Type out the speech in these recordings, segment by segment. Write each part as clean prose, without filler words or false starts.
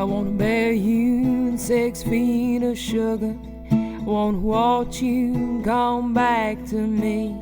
wanna bury you in 6 feet of sugar. I wanna watch you come back to me.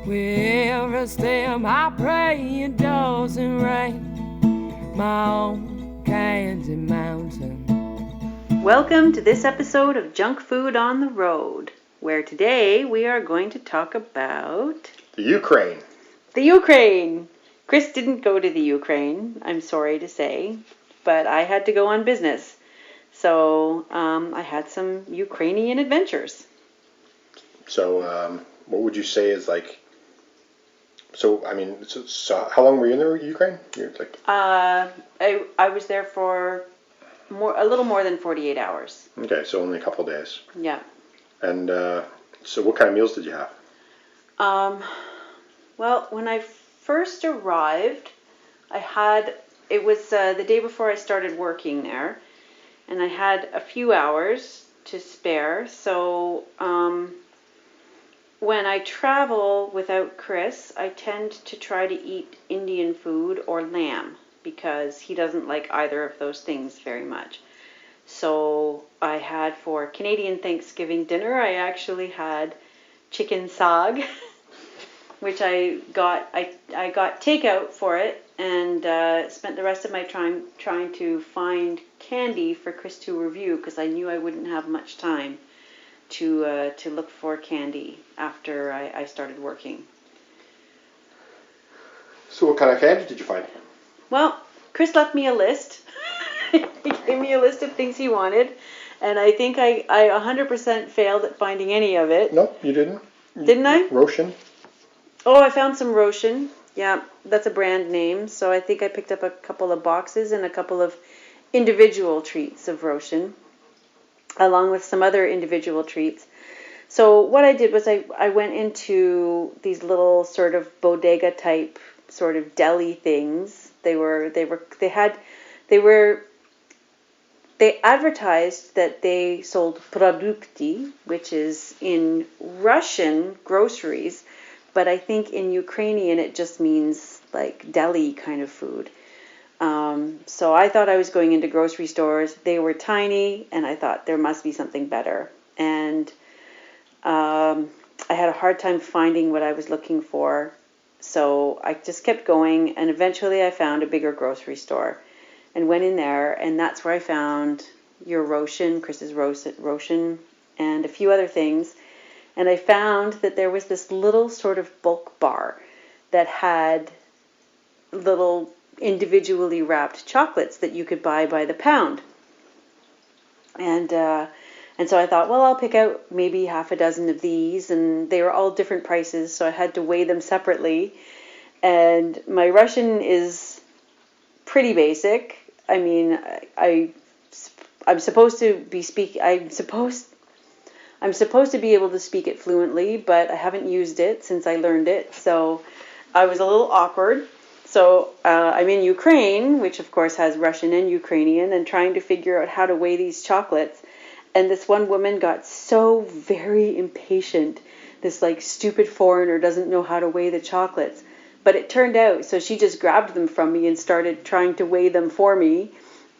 With every step I pray it doesn't rain. My own candy mountain. Welcome to this episode of Junk Food on the Road, where today we are going to talk about... The Ukraine. The Ukraine! Chris didn't go to the Ukraine, I'm sorry to say, but I had to go on business. So I had some Ukrainian adventures. So what would you say is like... So how long were you in the Ukraine? You're like... I was there for a little more than 48 hours. Okay, so only a couple of days. Yeah. And so what kind of meals did you have? Well, when I first arrived, it was the day before I started working there, and I had a few hours to spare. So when I travel without Chris, I tend to try to eat Indian food or lamb, because he doesn't like either of those things very much. So I had, for Canadian Thanksgiving dinner, I actually had chicken saag, which I got takeout for it, and spent the rest of my time trying to find candy for Chris to review, because I knew I wouldn't have much time to look for candy after I started working. So what kind of candy did you find? Well, Chris left me a list. He gave me a list of things he wanted, and I think I 100% failed at finding any of it. No, you didn't. Didn't I? Roshan. Oh, I found some Roshan. Yeah, that's a brand name. So I think I picked up a couple of boxes and a couple of individual treats of Roshan, along with some other individual treats. So what I did was I went into these little sort of bodega type sort of deli things. They advertised that they sold produkty, which is in Russian groceries, but I think in Ukrainian it just means like deli kind of food. So I thought I was going into grocery stores. They were tiny, and I thought there must be something better. And I had a hard time finding what I was looking for. So I just kept going, and eventually I found a bigger grocery store and went in there, and that's where I found your Roshan, Chris's Roshan, and a few other things. And I found that there was this little sort of bulk bar that had little individually wrapped chocolates that you could buy by the pound. And so I thought, well, I'll pick out maybe half a dozen of these, and they were all different prices, so I had to weigh them separately. And my Russian is pretty basic. I mean, I'm supposed to be I'm supposed to be able to speak it fluently, but I haven't used it since I learned it, so I was a little awkward. So I'm in Ukraine, which of course has Russian and Ukrainian, and trying to figure out how to weigh these chocolates. And this one woman got so very impatient. This like stupid foreigner doesn't know how to weigh the chocolates. But it turned out, so she just grabbed them from me and started trying to weigh them for me.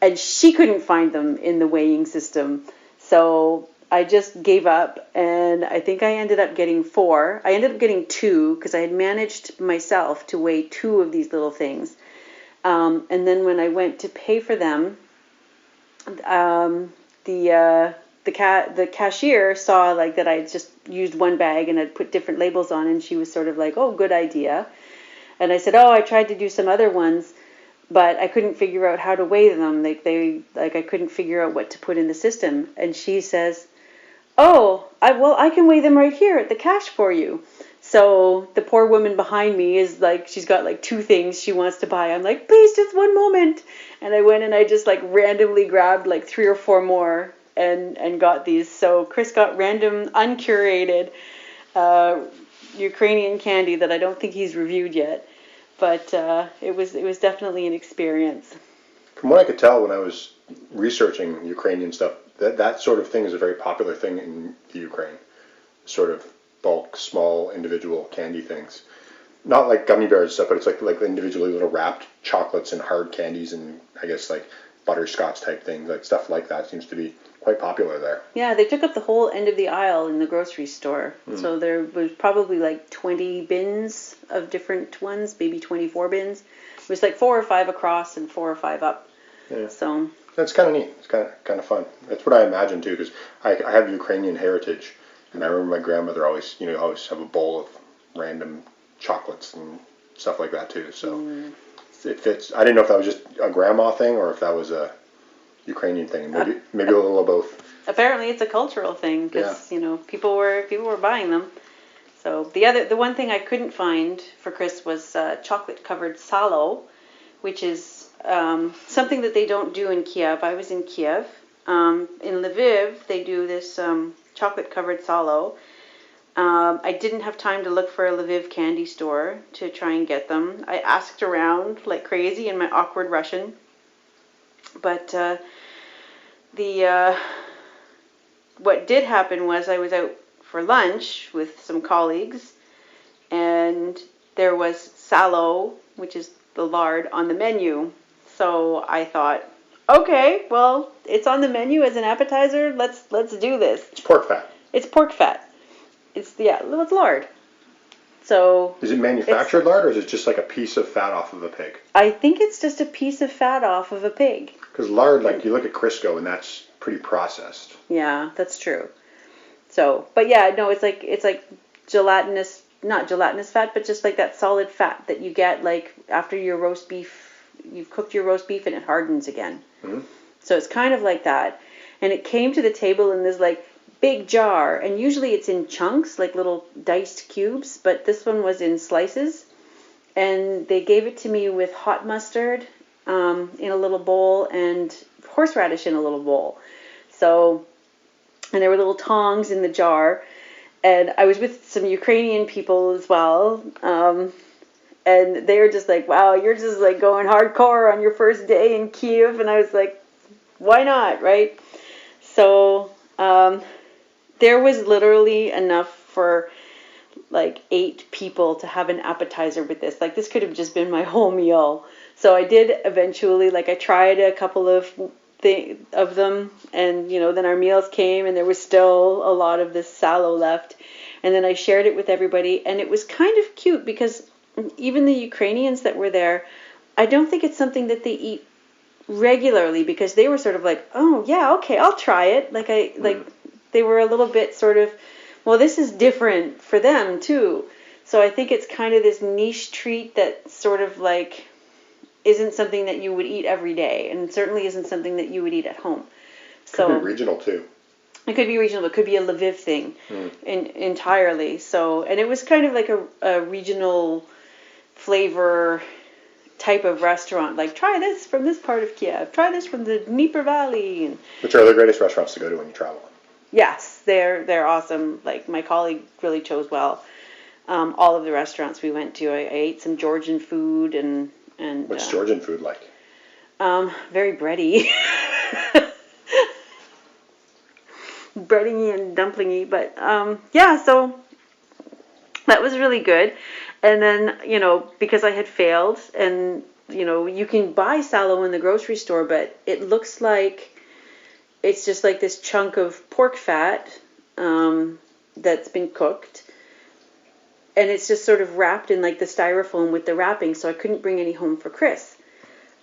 And she couldn't find them in the weighing system. So I just gave up, and I think I ended up getting 4. I ended up getting 2 because I had managed myself to weigh 2 of these little things. And then when I went to pay for them, the cashier saw like that I had just used one bag and had put different labels on, and she was sort of like, "Oh, good idea." And I said, "Oh, I tried to do some other ones, but I couldn't figure out how to weigh them. I couldn't figure out what to put in the system." And she says, "Oh, I can weigh them right here at the cash for you." So the poor woman behind me is like, she's got like 2 things she wants to buy. I'm like, "Please, just one moment." And I went and I just like randomly grabbed like 3 or 4 more and got these. So Chris got random, uncurated Ukrainian candy that I don't think he's reviewed yet. But it was definitely an experience. From what I could tell when I was researching Ukrainian stuff, that sort of thing is a very popular thing in the Ukraine. Sort of bulk, small, individual candy things. Not like gummy bears and stuff, but it's like individually little wrapped chocolates and hard candies, and I guess like butterscotch type things, like stuff like that seems to be quite popular there. Yeah, they took up the whole end of the aisle in the grocery store. So there was probably like 20 bins of different ones, maybe 24 bins. It was like 4 or 5 across and 4 or 5 up. Yeah. So That's kind of neat. It's kind of fun. That's what I imagine too, because I have Ukrainian heritage, and I remember my grandmother always have a bowl of random chocolates and stuff like that too. So it fits. I didn't know if that was just a grandma thing or if that was a Ukrainian thing. Maybe a little of both. apparently it's a cultural thing because people were buying them. So the one thing I couldn't find for Chris was chocolate covered Salo, which is something that they don't do in Kiev. I was in Kiev. In Lviv, they do this chocolate covered Salo. I didn't have time to look for a Lviv candy store to try and get them. I asked around like crazy in my awkward Russian. But what did happen was I was out for lunch with some colleagues, and there was Salo, which is the lard, on the menu. So I thought, okay, well, it's on the menu as an appetizer. Let's do this. It's pork fat. It's pork fat. It's lard. So is it manufactured lard, or is it just like a piece of fat off of a pig? I think it's just a piece of fat off of a pig. Because lard, like you look at Crisco, and that's pretty processed. Yeah, that's true. So, but yeah, no, it's like gelatinous, not gelatinous fat, but just like that solid fat that you get like after your roast beef, you've cooked your roast beef and it hardens again. Mm-hmm. So it's kind of like that. And it came to the table in this like big jar, and usually it's in chunks, like little diced cubes, but this one was in slices. And they gave it to me with hot mustard in a little bowl and horseradish in a little bowl. So, and there were little tongs in the jar. And I was with some Ukrainian people as well. And they were just like, wow, you're just like going hardcore on your first day in Kiev. And I was like, why not, right? So there was literally enough for like 8 people to have an appetizer with this. Like this could have just been my whole meal. So I did eventually, like I tried a couple of them, and then our meals came and there was still a lot of this Salo left. And then I shared it with everybody, and it was kind of cute because even the Ukrainians that were there, I don't think it's something that they eat regularly, because they were sort of like, oh yeah, okay, I'll try it. Like they were a little bit sort of, well, this is different for them too. So I think it's kind of this niche treat that sort of like isn't something that you would eat every day, and certainly isn't something that you would eat at home. So could be regional too. It could be regional. It could be a Lviv thing entirely. So, and it was kind of like a regional flavor type of restaurant. Like, try this from this part of Kiev. Try this from the Dnieper Valley. And which are the greatest restaurants to go to when you travel? Yes, they're awesome. Like, my colleague really chose well. All of the restaurants we went to, I ate some Georgian food and what's Georgian food like? Very bready. Breadingy and dumplingy, but yeah, so that was really good. And then, because I had failed, and you can buy Salo in the grocery store, but it looks like it's just like this chunk of pork fat that's been cooked, and it's just sort of wrapped in like the styrofoam with the wrapping, so I couldn't bring any home for Chris.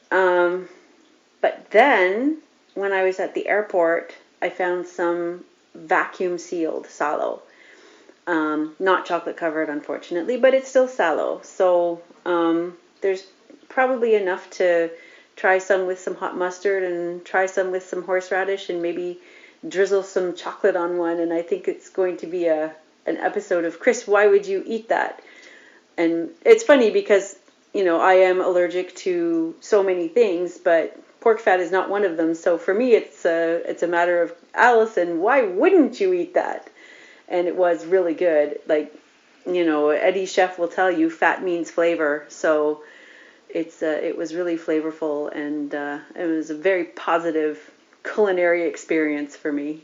But then when I was at the airport, I found some vacuum sealed Salo. Not chocolate covered, unfortunately, but it's still Salo. So there's probably enough to try some with some hot mustard and try some with some horseradish and maybe drizzle some chocolate on one. And I think it's going to be an episode of, Chris, why would you eat that? And it's funny because, I am allergic to so many things, but pork fat is not one of them. So for me, it's a matter of, Allison, why wouldn't you eat that? And it was really good. Like, Eddie's chef will tell you, fat means flavor. So it was really flavorful, and it was a very positive culinary experience for me.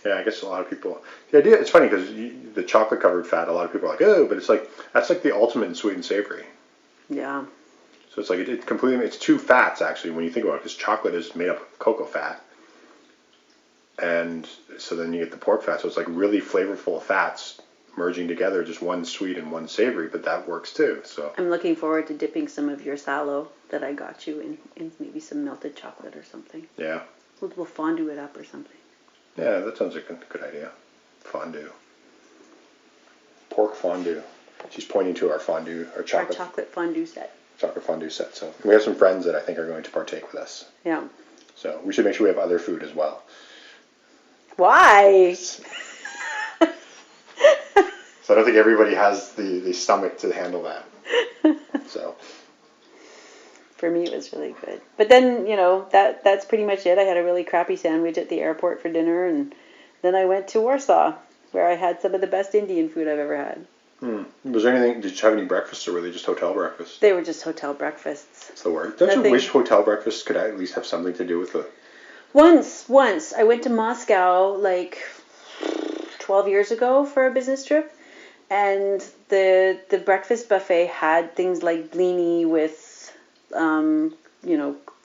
Yeah, I guess a lot of people, the idea, it's funny because the chocolate covered fat, a lot of people are like, oh, but it's like, that's like the ultimate in sweet and savory. Yeah. So it's like it completely, it's two fats actually when you think about it, because chocolate is made up of cocoa fat. And so then you get the pork fat. So it's like really flavorful fats merging together, just one sweet and one savory, but that works too. So I'm looking forward to dipping some of your Salo that I got you in maybe some melted chocolate or something. yeah. We'll fondue it up or something. Yeah, that sounds like a good idea. Fondue. Pork fondue. She's pointing to our fondue, our Our chocolate fondue set. chocolate fondue set. So we have some friends that I think are going to partake with us. Yeah. So we should make sure we have other food as well. Why? So I don't think everybody has the stomach to handle that. So For me, it was really good. But then, that's pretty much it. I had a really crappy sandwich at the airport for dinner, and then I went to Warsaw, where I had some of the best Indian food I've ever had. was there anything? Did you have any breakfasts, or were they just hotel breakfasts? They were just hotel breakfasts. That's the word. Don't you wish hotel breakfasts could at least have something to do with the? Once I went to Moscow like 12 years ago for a business trip, and the breakfast buffet had things like blini with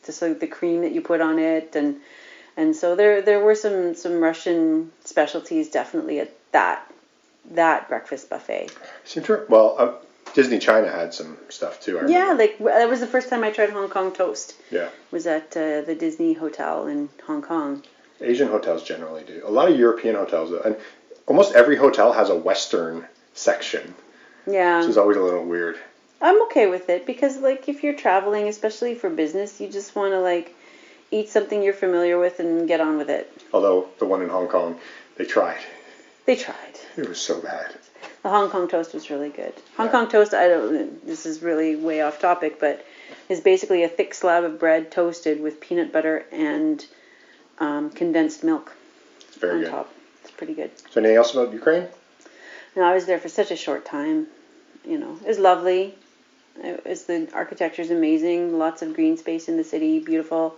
just like the cream that you put on it, and so there were some Russian specialties definitely at that breakfast buffet. Disney China had some stuff too. Yeah, that was the first time I tried Hong Kong toast. Yeah. Was at the Disney Hotel in Hong Kong. Asian hotels generally do. A lot of European hotels, and almost every hotel has a Western section. Yeah. Which is always a little weird. I'm okay with it because, if you're traveling, especially for business, you just want to, eat something you're familiar with and get on with it. Although the one in Hong Kong, they tried. They tried. It was so bad. The Hong Kong toast was really good. Hong Kong toast, this is really way off topic, but is basically a thick slab of bread toasted with peanut butter and condensed milk It's very on good. top. It's pretty good. So anything else about Ukraine? No, I was there for such a short time. It was lovely. The architecture's amazing. Lots of green space in the city. Beautiful.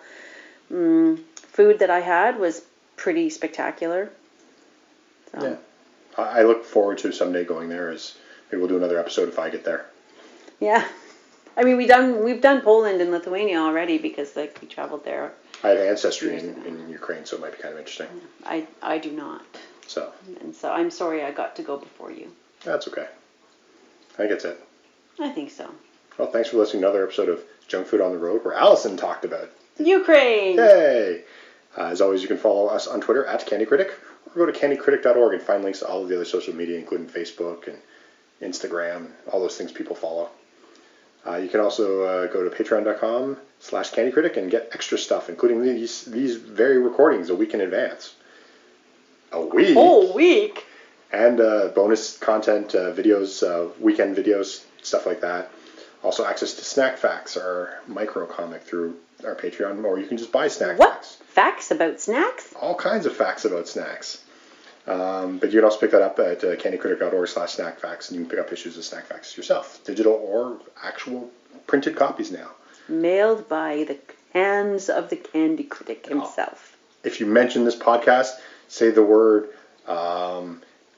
Food that I had was pretty spectacular. So. Yeah. I look forward to someday going there. Maybe we'll do another episode if I get there. Yeah. I mean, we've done Poland and Lithuania already because we traveled there. I have ancestry in Ukraine, so it might be kind of interesting. I do not. So. And so I'm sorry I got to go before you. That's okay. I think that's it. I think so. Well, thanks for listening to another episode of Junk Food on the Road, where Allison talked about Ukraine. Yay! As always, you can follow us on Twitter at CandyCritic, or go to candycritic.org and find links to all of the other social media, including Facebook and Instagram, and all those things people follow. You can also go to patreon.com/candycritic and get extra stuff, including these very recordings a week in advance. A week? Whole week? And bonus content, videos, weekend videos, stuff like that. Also access to Snack Facts, our micro comic through our Patreon, or you can just buy Snack Facts. What? Facts about snacks? All kinds of facts about snacks. But you can also pick that up at candycritic.org/snackfacts, and you can pick up issues of Snack Facts yourself, digital or actual printed copies now. Mailed by the hands of the Candy Critic himself. If you mention this podcast, say the word...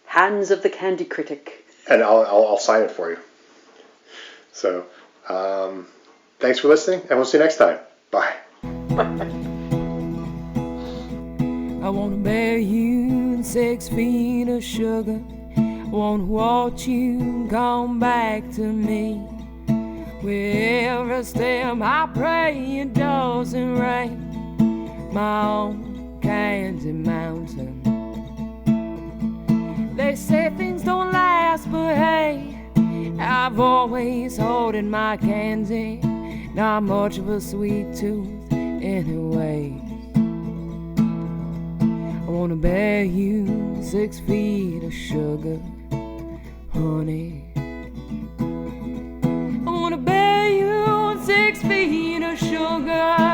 hands of the Candy Critic. And I'll sign it for you. So, thanks for listening, and we'll see you next time. Bye. I wanna bear you in 6 feet of sugar. I wanna watch you come back to me. With every step I pray it doesn't rain. My own candy mountain. They say things don't last, but hey, I've always holding my candy. Not much of a sweet tooth anyway. I wanna bear you 6 feet of sugar, honey. I wanna bear you 6 feet of sugar.